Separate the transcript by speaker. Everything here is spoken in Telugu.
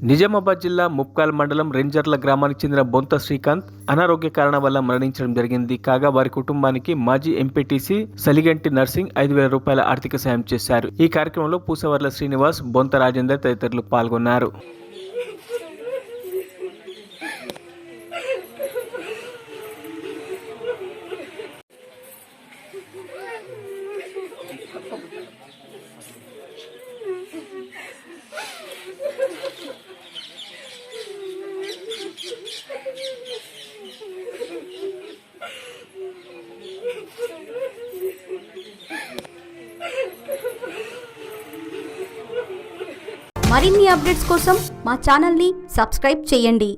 Speaker 1: నిజామాబాద్ జిల్లా ముప్కాల్ మండలం రెంజర్ల గ్రామానికి చెందిన బొంత శ్రీకాంత్ అనారోగ్య కారణం వల్ల మరణించడం జరిగింది. కాగా వారి కుటుంబానికి మాజీ ఎంపీటీసీ సలిగంటి నర్సింగ్ 5,000 రూపాయల ఆర్థిక సాయం చేశారు. ఈ కార్యక్రమంలో పూసవర్ల శ్రీనివాస్, బొంత రాజేందర్ తదితరులు పాల్గొన్నారు.
Speaker 2: మరిన్ని అప్డేట్స్ కోసం మా ఛానల్ని సబ్స్క్రైబ్ చేయండి.